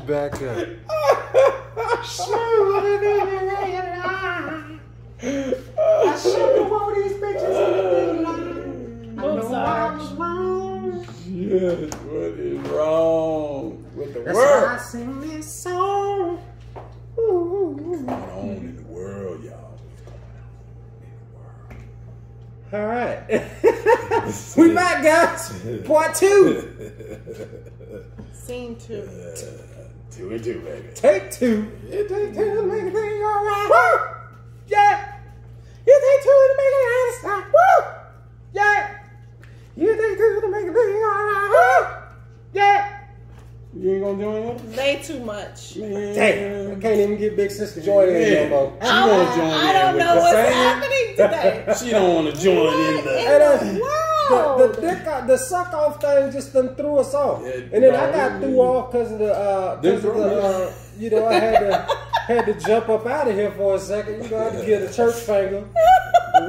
back up. I should want these bitches in the daylight. I know I was wrong. Yes, what is wrong with the That's world? why I sing this song. What's going on in the world, y'all? What's going on in the world? All right. We back, guys. Part 2. Scene 2. 2 and 2, baby. Take 2. It take 2 to make a thing all right. Woo! Yeah. You take 2 to make it out of stop. Woo! Yeah. You take 2 to make a thing all right. Woo! Yeah. You ain't gonna join us? They too much. Man. Damn. I can't even get Big Sister join in no more. She wanna join in I don't with know the what's same. happening today. She don't want to join in the. The suck off thing just done threw us off, Yeah, and then I no, got threw off because of the you know, I had to jump up out of here for a second. You know, I had to give the church finger,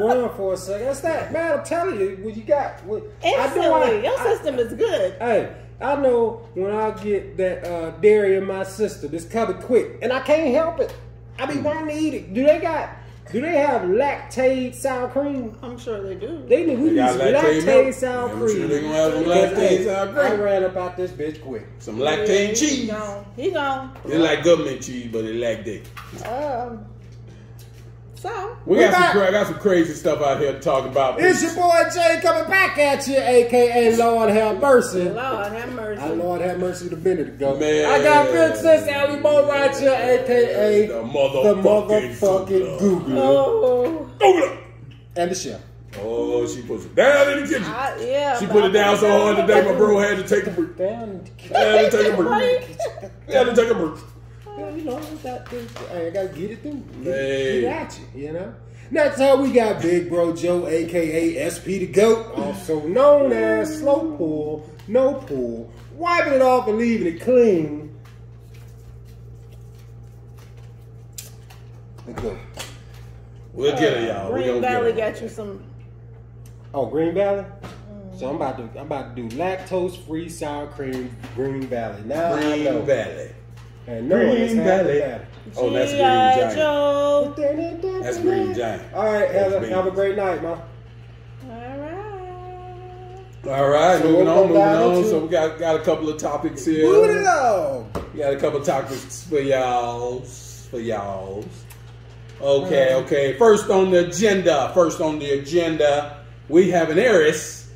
run for a second. That's that, man. I'm telling you, when you got, Instantly, your system is good. Hey, I know when I get that dairy in my system, it's coming quick, and I can't help it. I be wanting to eat it. Do they have lactate sour cream? I'm sure they do. We use lactate sour I'm cream. sure they gonna have some lactate sour I cream. ran up out this bitch quick. Some lactate cheese. He gone. It's like government cheese, but it lactate. So We got some crazy stuff out here to talk about. It's your boy Jay coming back at you, aka Lord have mercy. Lord have mercy. Lord have mercy, the minute ago. Man. I got Big Sis Ali Bo right here, aka the motherfucking Google. Oh. And the chef. Oh, she puts it down in the kitchen. Yeah. She put it down so hard today, my bro had to take a break. Down. Had to take a break. Had to take a break. Well, you know, I gotta get it through. Hey. Get at you, you know. Next time we got Big Bro Joe, aka SP the GOAT, also known as Slow Pull, No Pull, wiping it off and leaving it clean. The GOAT. We'll get it, y'all. Green Valley got you some. Oh, Green Valley. So I'm about to do lactose-free sour cream, Green Valley. Now I know. Green Valley. And no, it's Valley. Oh, that's Green Giant. Joe. That's Green Giant. All right, have a great night, man. All right, So moving on. we'll go So we got a couple of topics here. Move it along. We got a couple of topics for y'all. Okay. First on the agenda, we have an heiress.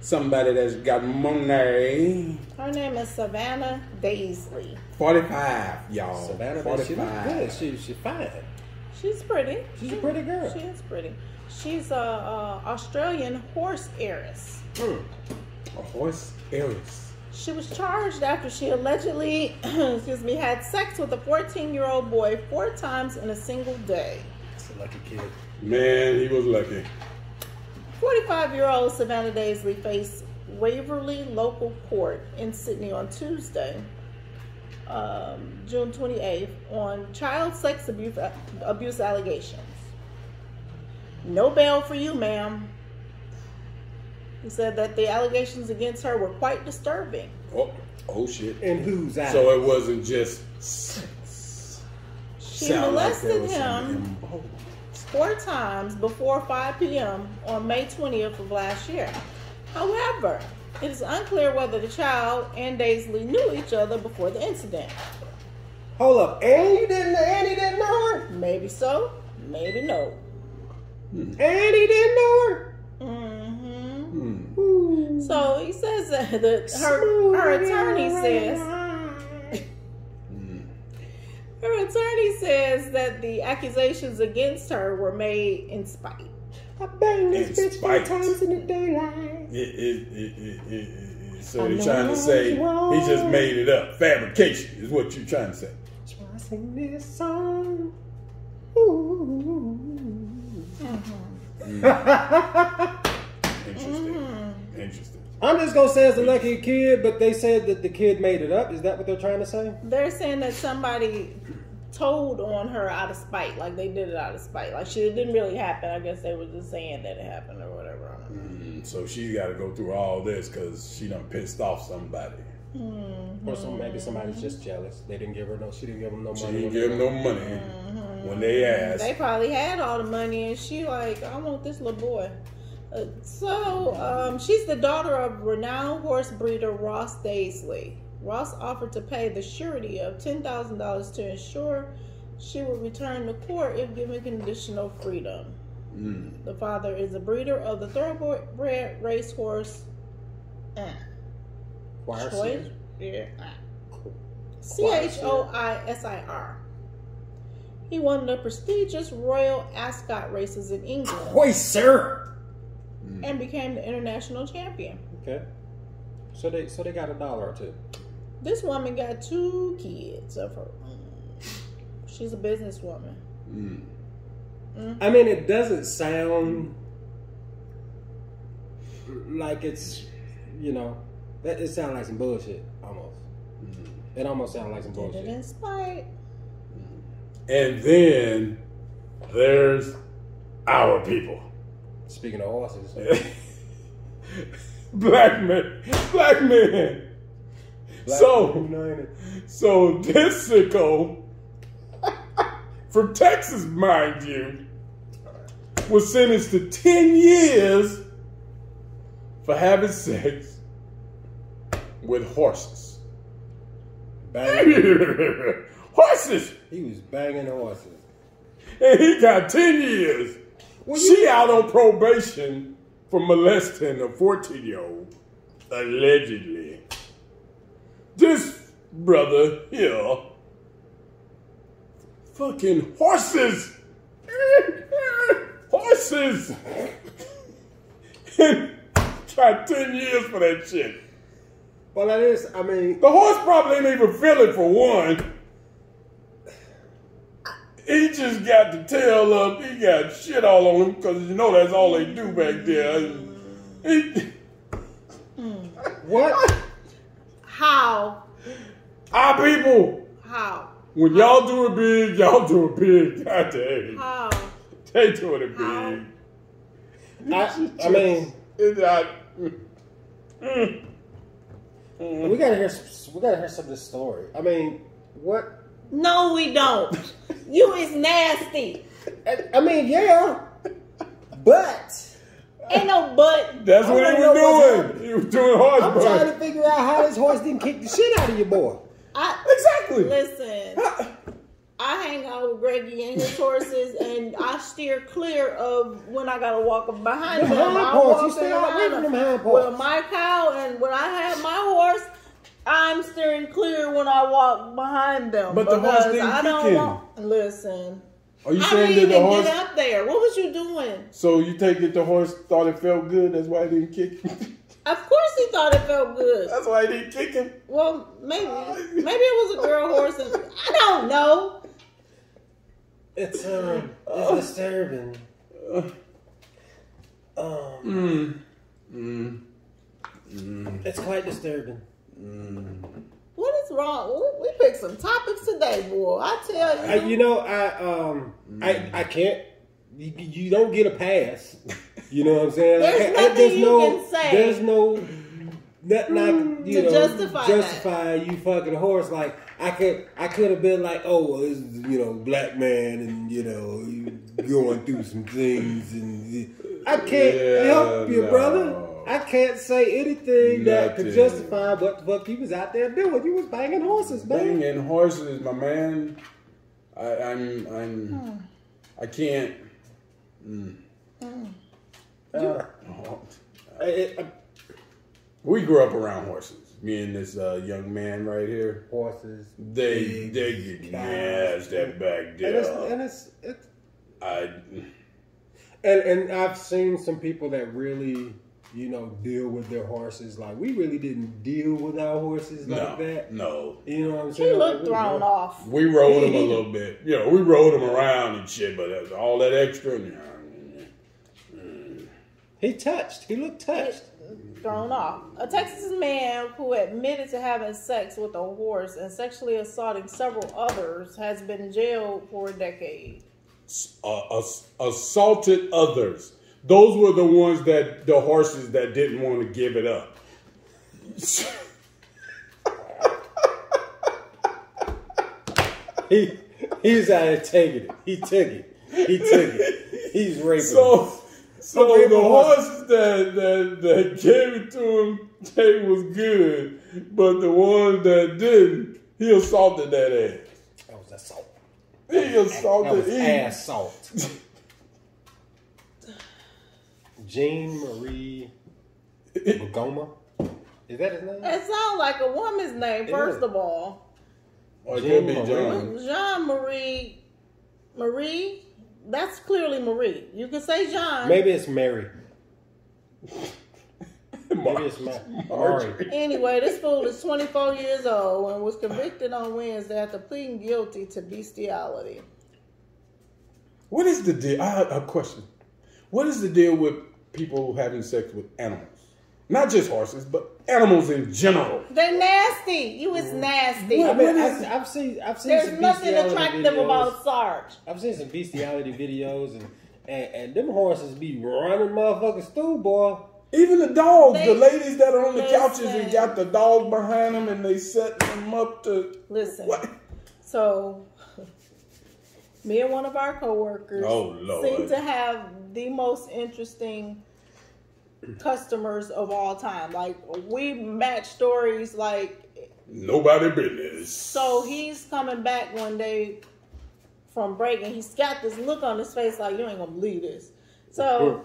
Somebody that's got money. Her name is Savannah Daisley. 45, y'all. Savannah, 45. she look good. She fine. She's pretty. She's a pretty girl. She is pretty. She's a Australian horse heiress. A horse heiress. She was charged after she allegedly, had sex with a 14-year-old boy 4 times in a single day. That's a lucky kid. Man, he was lucky. 45-year-old Savannah Daisley faced Waverley Local Court in Sydney on Tuesday, June 28th, on child sex abuse allegations. No bail for you, ma'am. He said that the allegations against her were quite disturbing. Oh shit. And whose eyes? So it wasn't just She molested him 4 times before 5 p.m. on May 20th of last year. However, it is unclear whether the child and Daisley knew each other before the incident. Hold up, and he didn't know her? Maybe so, maybe no. And he didn't know her? So he says that her attorney says that the accusations against her were made in spite. I banged this bitch 4 times in the daylight. So they're trying to say he just made it up. Fabrication is what you're trying to say. That's why I sing this song. Interesting. I'm just gonna say it's a lucky kid, but they said that the kid made it up. Is that what they're trying to say? They're saying that somebody told on her out of spite, like they did it out of spite. Like it didn't really happen. I guess they were just saying that it happened or whatever. I don't know. So she's got to go through all this because she done pissed off somebody. Or maybe somebody's just jealous. They didn't give her no. She didn't give them no money. She didn't give them no money when they asked. They probably had all the money, and she like, I want this little boy. She's the daughter of renowned horse breeder Ross Daisley. Ross offered to pay the surety of $10,000 to ensure she would return to court if given conditional freedom. The father is a breeder of the thoroughbred racehorse. Choisir. Choisir. He won the prestigious Royal Ascot races in England. Choisir. And became the international champion. Okay. So they got $1 or $2. This woman got 2 kids of her own. She's a businesswoman. I mean, it doesn't sound like it's, it sounds like some bullshit, almost. It almost sounds like some bullshit. Did it in spite. And then there's our people. Speaking of horses. Black men. So this sicko from Texas, mind you, was sentenced to 10 years for having sex with horses. Horses! He was banging horses. And he got 10 years. She out on probation for molesting a 14-year-old, allegedly. This brother here, fucking horses! Horses! Got 10 years for that shit. Well, that is, I mean... The horse probably ain't even feel it for one. He just got the tail up. He got shit all on him because that's all they do back there. What? How? Our people. How? When y'all do it big, y'all do it big. God damn. How? They doing it big. I mean... It's not... We gotta hear some of this story. I mean, what? No, we don't. You is nasty. I mean, yeah, but ain't no but. That's what he was doing. He was doing horse. I'm trying to figure out how this horse didn't kick the shit out of your boy. Exactly. Listen, I hang out with Greggy and his horses, and I steer clear of when I gotta walk behind them. You stay away from them hind parts. Well, my cow, and when I have my horse, I'm steering clear when I walk behind them. But the horse didn't kick him. Listen. Are you I saying didn't that the even horse... get up there. What was you doing? So you take it the horse thought it felt good, that's why he didn't kick him? Of course he thought it felt good. That's why he didn't kick him? Well, maybe it was a girl horse. And I don't know. It's disturbing. It's quite disturbing. What is wrong? We picked some topics today, boy. I tell you. I can't. You don't get a pass. You know what I'm saying? There's nothing you can say. There's nothing to justify you fucking horse. Like I could have been like, oh, well, this is, black man, and you going through some things, and I can't help you, brother. I can't say anything that could justify what the fuck he was out there doing. He was banging horses, man. Banging horses, my man. I can't. We grew up around horses. Me and this young man right here. Horses. They get nasty back there. And I've seen some people that really, deal with their horses. Like, we really didn't deal with our horses like that. No. You know what I'm saying? He looked thrown off. We rode him a little bit. We rode him around and shit, but all that extra. He looked touched. Thrown off. A Texas man who admitted to having sex with a horse and sexually assaulting several others has been jailed for a decade. Assaulted others. Those were the horses that didn't want to give it up. He's out there taking it. He took it. He's raping. So the horses that gave it to him, they was good, but the ones that didn't, he assaulted that ass. That was assault. He assaulted that was ass salt. Jean Marie Bogoma. Is that his name? It sounds like a woman's name, first of all. Or it could be John. Jean Marie? That's clearly Marie. You can say John. Maybe it's Mary. Maybe it's Mary. Anyway, this fool is 24 years old and was convicted on Wednesday after pleading guilty to bestiality. What is the deal? I have a question. What is the deal with people having sex with animals? Not just horses, but animals in general. They're nasty. You is nasty. I mean, I've seen There's some nothing bestiality attractive videos. about Sarge. I've seen some bestiality videos, and them horses be running motherfuckers through, boy. Even the dogs, the ladies that are on the couches and got the dogs behind them and they set them up to... Listen. What? So, me and one of our coworkers seem to have the most interesting customers of all time. Like, we match stories like nobody business. So he's coming back one day from break and he's got this look on his face like, you ain't gonna believe this. So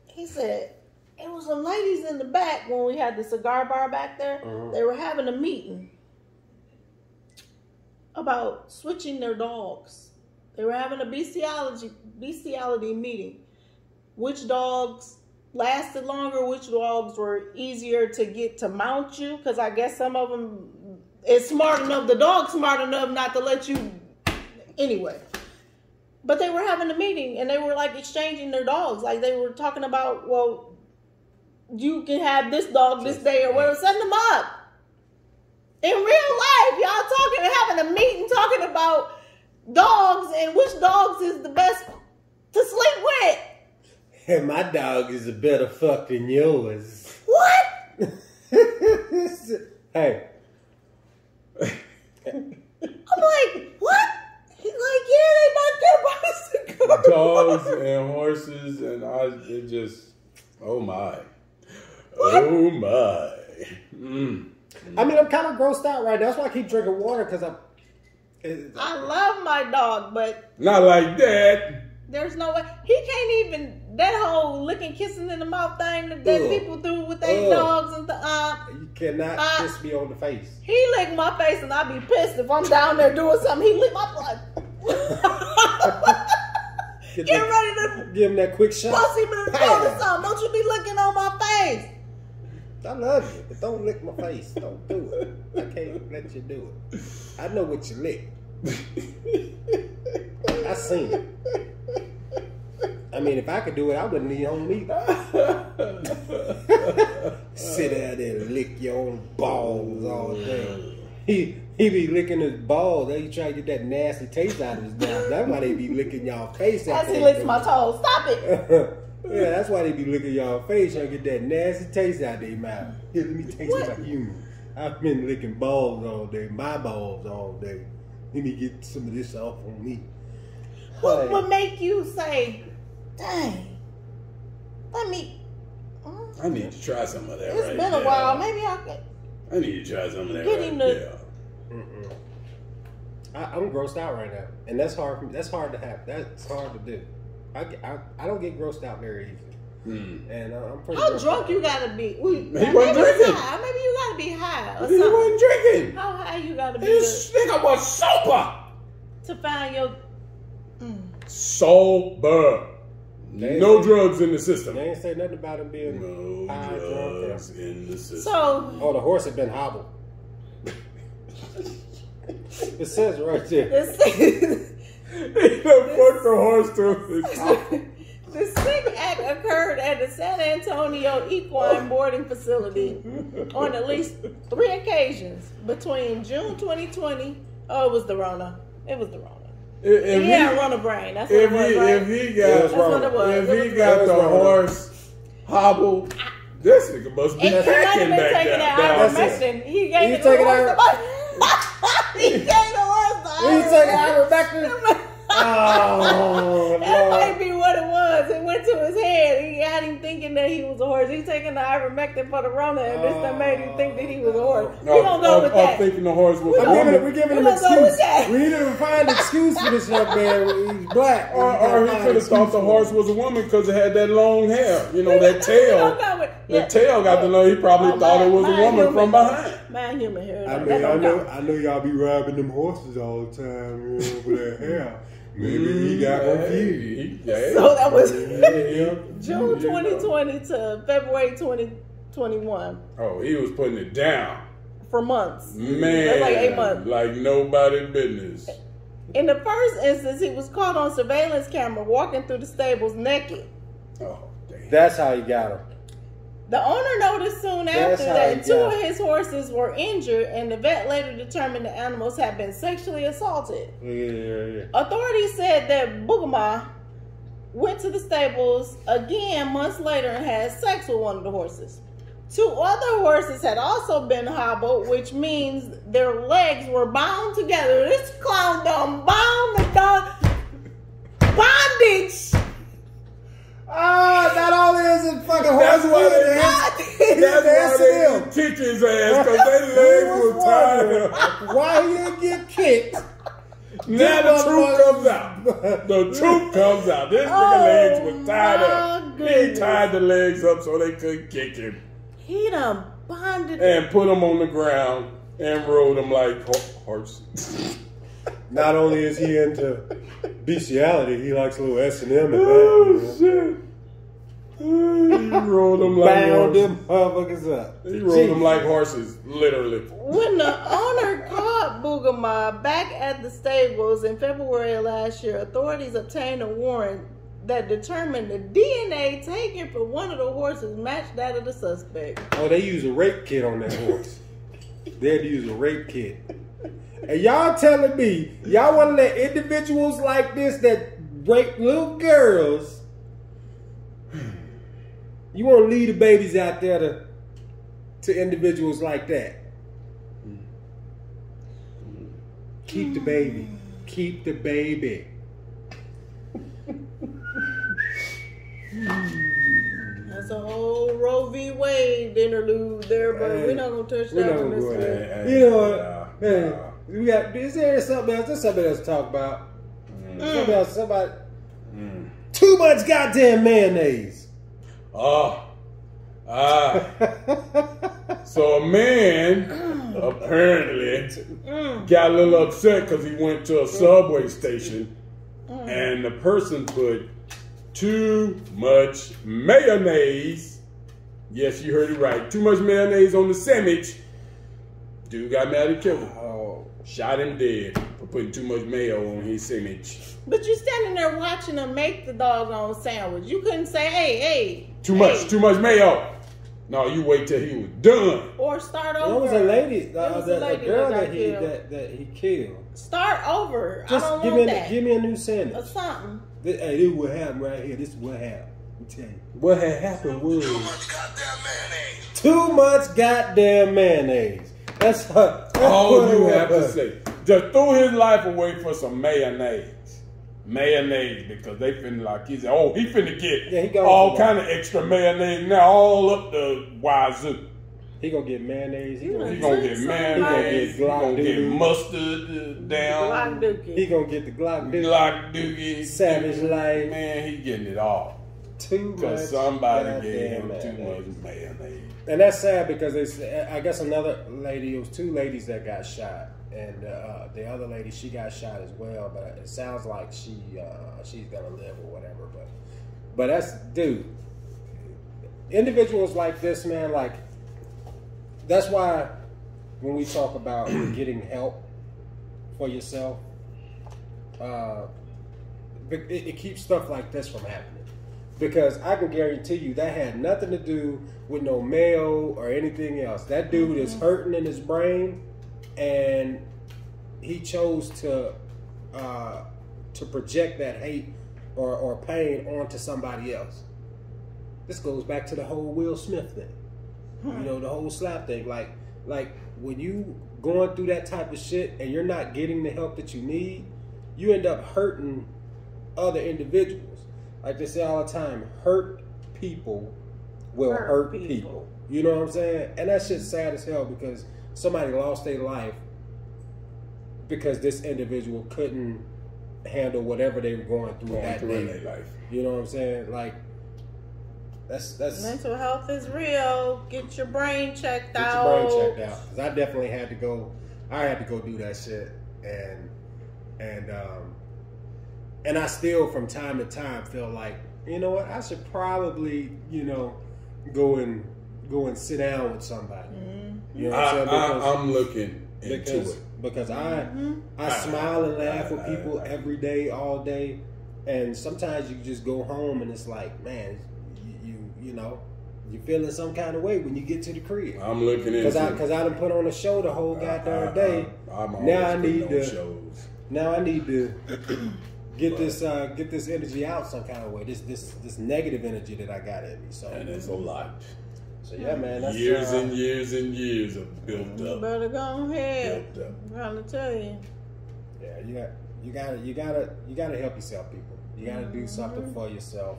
he said, it was some ladies in the back when we had the cigar bar back there. They were having a meeting about switching their dogs. They were having a bestiality meeting. Which dogs lasted longer, which dogs were easier to get to mount you, because I guess some of them is smart enough, the dog's smart enough not to let you, anyway. But they were having a meeting and they were like exchanging their dogs. Like they were talking about, well, you can have this dog this day or whatever, setting them up. In real life, y'all talking and having a meeting talking about dogs and which dogs is the best to sleep with. And my dog is a better fuck than yours. What? Hey. I'm like, what? He's like, yeah, they might get about a cigar. Dogs and horses and it just, oh my. What? Oh my. I mean, I'm kind of grossed out right now. That's why I keep drinking water, because I love my dog, but not like that. There's no way. He can't even, that whole licking, kissing in the mouth thing that people do with their dogs and you cannot kiss me on the face. He lick my face and I be pissed if I'm down there doing something. He lick my blood. Get ready to give him that quick shot. Pussy me to or something. Don't you be licking on my face. I love you, but don't lick my face. Don't do it. I can't let you do it. I know what you lick. I seen it. I mean, if I could do it, I wouldn't need home either. Sit out there and lick your own balls all day. He be licking his balls. They try to get that nasty taste out of his mouth. That's why they be licking y'all face. As he licks my toes. Stop it. Yeah, that's why they be licking y'all face, trying to get that nasty taste out of their mouth. Here, let me taste my human. I've been licking balls all day, my balls all day. Let me get some of this off on me. What would make you say, dang, I need to try some of that. It's been a while. Maybe I could. I need to try some of that. Get him I'm grossed out right now, and that's hard. That's hard to have. That's hard to do. I don't get grossed out very easily. And I'm pretty. How drunk you gotta be? He wasn't drinking. Maybe you gotta be high. Or he wasn't drinking. How high you gotta be? This nigga was sober. To find your sober. No drugs in the system. They ain't say nothing about him being high, drunk, in the system. So, the horse had been hobbled. It says right there. He done fucked the horse to his house. The sick act occurred at the San Antonio Equine Boarding Facility on at least 3 occasions between June 2020. Oh, it was the Rona. It was the Rona. He had Rona brain. That's what it was, right? If he got the horse hobbled, this nigga must be packing back there. He gave the horse. He gave the horse. He ivermectin? Oh, That Lord. might be what it was. It went to his head. He had him thinking that he was a horse. He's taking the ivermectin for the Rona, and this done made him think that he was a horse. We don't go with that. thinking the horse was a We're woman. giving him We're an gonna go with excuse. that. We need to find an excuse for this young man. He's black. Or he could have thought the horse was a woman because it had that long hair. You know, that tail. The tail got the long. He probably thought it was a woman from behind. Man, human hair. I mean, I know y'all be robbing them horses all the time, you know, for their hair. Maybe he got confused. So that was Yeah. June 2020 to February 2021 Oh, he was putting it down. for months. Man, That's like 8 months. like nobody business. In the first instance, he was caught on surveillance camera walking through the stables naked. Oh, damn. That's how he got him. The owner noticed soon That's after how he that two got of his horses were injured, and the vet later determined the animals had been sexually assaulted. Yeah. Authorities said that Boogama went to the stables again months later and had sex with one of the horses. Two other horses had also been hobbled, which means their legs were bound together. This clown done bound the dog bondage. Oh, not only is it fucking That's horses, why it's That's why they him. didn't kick his ass because their legs were tied. Why he didn't get kicked? Now the truth comes out. The truth comes out. This nigga legs was tied up. my He goodness. tied the legs up so they couldn't kick him. He done bonded. And put him on the ground and rode him like horses. Not only is he into bestiality, he likes a little S&M. Oh, shit. He rode them like Bound horses. them motherfuckers up. He rode them like horses, literally. When the owner caught Boogama back at the stables in February of last year, authorities obtained a warrant that determined the DNA taken from one of the horses matched that of the suspect. Oh, they use a rape kit on that horse. They had to use a rape kit. And y'all telling me, y'all want to let individuals like this that rape little girls, you want to leave the babies out there to individuals like that? Keep the baby. Keep the baby. That's a whole Roe v. Wade interlude there, but we're not going to touch that on this one. You know what? Man, we got. Is there something else? There's something else to talk about. Something else. Somebody. Too much goddamn mayonnaise. So a man apparently got a little upset because he went to a subway station and the person put too much mayonnaise. Yes, you heard it right. Too much mayonnaise on the sandwich. Dude got mad and killed him. Oh. Shot him dead for putting too much mayo on his sandwich. But you standing there watching them make the doggone sandwich. You couldn't say, hey. Too much mayo. No, you wait till he was done. Or start over. There was a lady, There was a a lady girl that that got he killed. that he killed. Start over. Just I don't give want me that. give me a new sandwich. Or something. Hey, this is what happened right here. This is what happened. I'm telling you. What had happened was Too much goddamn mayonnaise. That's all what you it have to was. say. Just threw his life away for some mayonnaise. Mayonnaise, because they finna like he finna get Yeah, he gonna all get kind of extra mayonnaise now, all up the wazoo. He gonna get mayonnaise. He You gonna He done gonna took get somebody's mayonnaise. He gonna get Glock mustard Glock down. Dookie. he gonna get the Glock dude. Glock doogie. Savage Life. Man, he getting it all. Too much. Because somebody goddamn gave him too mayonnaise. much mayonnaise. And that's sad because I guess another lady, it was two ladies that got shot. And the other lady, she got shot as well. But it sounds like she's going to live or whatever. But that's, dude, individuals like this, man, like, that's why when we talk about getting help for yourself, it keeps stuff like this from happening. Because I can guarantee you that had nothing to do with no mayo or anything else. That dude is hurting in his brain, and he chose to project that hate or pain onto somebody else. This goes back to the whole Will Smith thing. You know, the whole slap thing. Like when you going through that type of shit and you're not getting the help that you need, you end up hurting other individuals. Like they say all the time, hurt people will hurt people. You know what I'm saying? And that shit's sad as hell because somebody lost their life because this individual couldn't handle whatever they were going through that day. In their life. You know what I'm saying? Like, that's mental health is real. Get your brain checked out. Get your brain checked out. Because I definitely had to go. I had to go do that shit, and I still from time to time feel like, you know what, I should probably, you know, go and sit down with somebody. You know what I'm saying? I'm looking into it. Because I smile and laugh with people every day, all day, and sometimes you just go home and it's like, man, you know, you feeling some kind of way when you get to the crib. I'm looking into it. Because I done put on a show the whole goddamn day. Now I need to get this energy out some kind of way. This negative energy that I got in me. So, and it's a lot. So yeah, man, that's years and years and years of built up. You better go ahead. Built up. I'm trying to tell you. Yeah, you gotta help yourself, people. You gotta do something for yourself,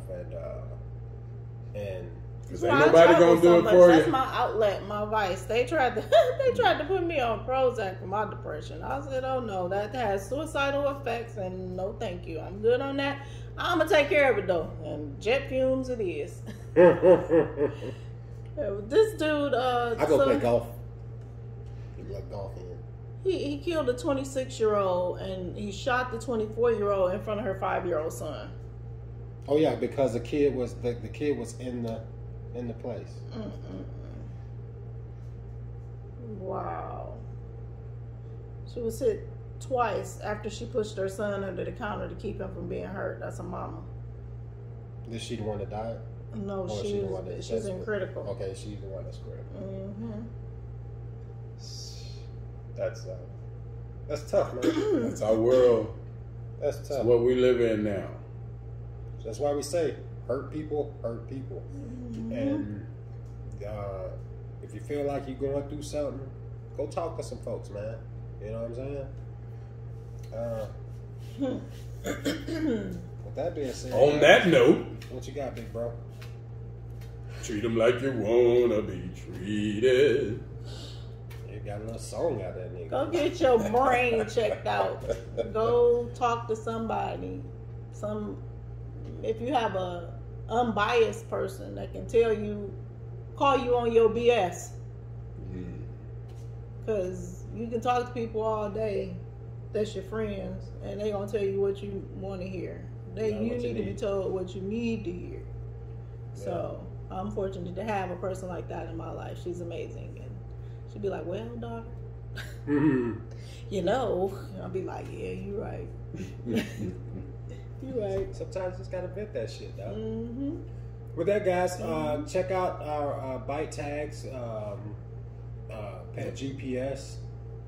and because ain't nobody gonna do it for you. That's my outlet, my vice. They tried to put me on Prozac for my depression. I said, oh no, that has suicidal effects, and no thank you. I'm good on that. I'm gonna take care of it though, and jet fumes it is. This dude, I go play golf. You like golf? He killed a 26-year-old and he shot the 24-year-old in front of her 5-year-old son. Oh yeah, because the kid was in the place. Wow. She was hit twice after she pushed her son under the counter to keep him from being hurt. That's a mama. Is she the one that died? No, she's in critical. Okay, she's the one that's critical. That's tough, man. That's our world. That's tough. That's what we live in now. That's why we say, hurt people, hurt people. And if you feel like you're going through something, go talk to some folks, man. You know what I'm saying? With that being said, on that note, what you got, big bro? Treat them like you wanna be treated. You got a little song out there, nigga. Go get your brain checked out. Go talk to somebody. If you have a unbiased person that can call you on your BS. Because you can talk to people all day that's your friends, and they gonna tell you what you want to hear. You need to be told what you need to hear. Yeah. So I'm fortunate to have a person like that in my life. She's amazing, and she'd be like, "Well, daughter, you know," I'll be like, "Yeah, you're right. You're right." Sometimes you just gotta vent that shit, though. With that, guys, check out our bite tags, Pet GPS.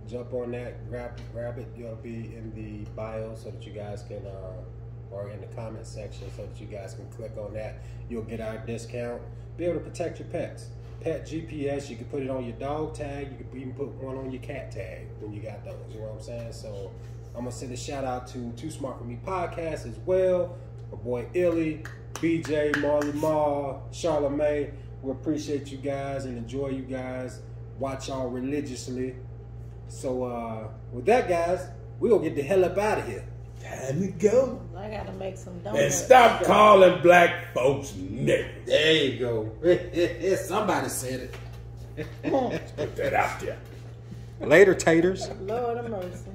Jump on that, grab it. It'll be in the bio so that you guys can, or in the comment section so that you guys can click on that. You'll get our discount. Be able to protect your pets. Pet GPS, you can put it on your dog tag. You can even put one on your cat tag when you got those. You know what I'm saying? So I'm going to send a shout out to Too Smart For Me podcast as well. My boy Illy, BJ, Marley Ma, Charlamagne. We appreciate you guys and enjoy you guys. Watch y'all religiously. So with that, guys, we're going to get the hell up out of here. Time to go. I got to make some donuts. And stop calling black folks niggas. There you go. Somebody said it. Let's put that out there. Later, taters. Lord of mercy.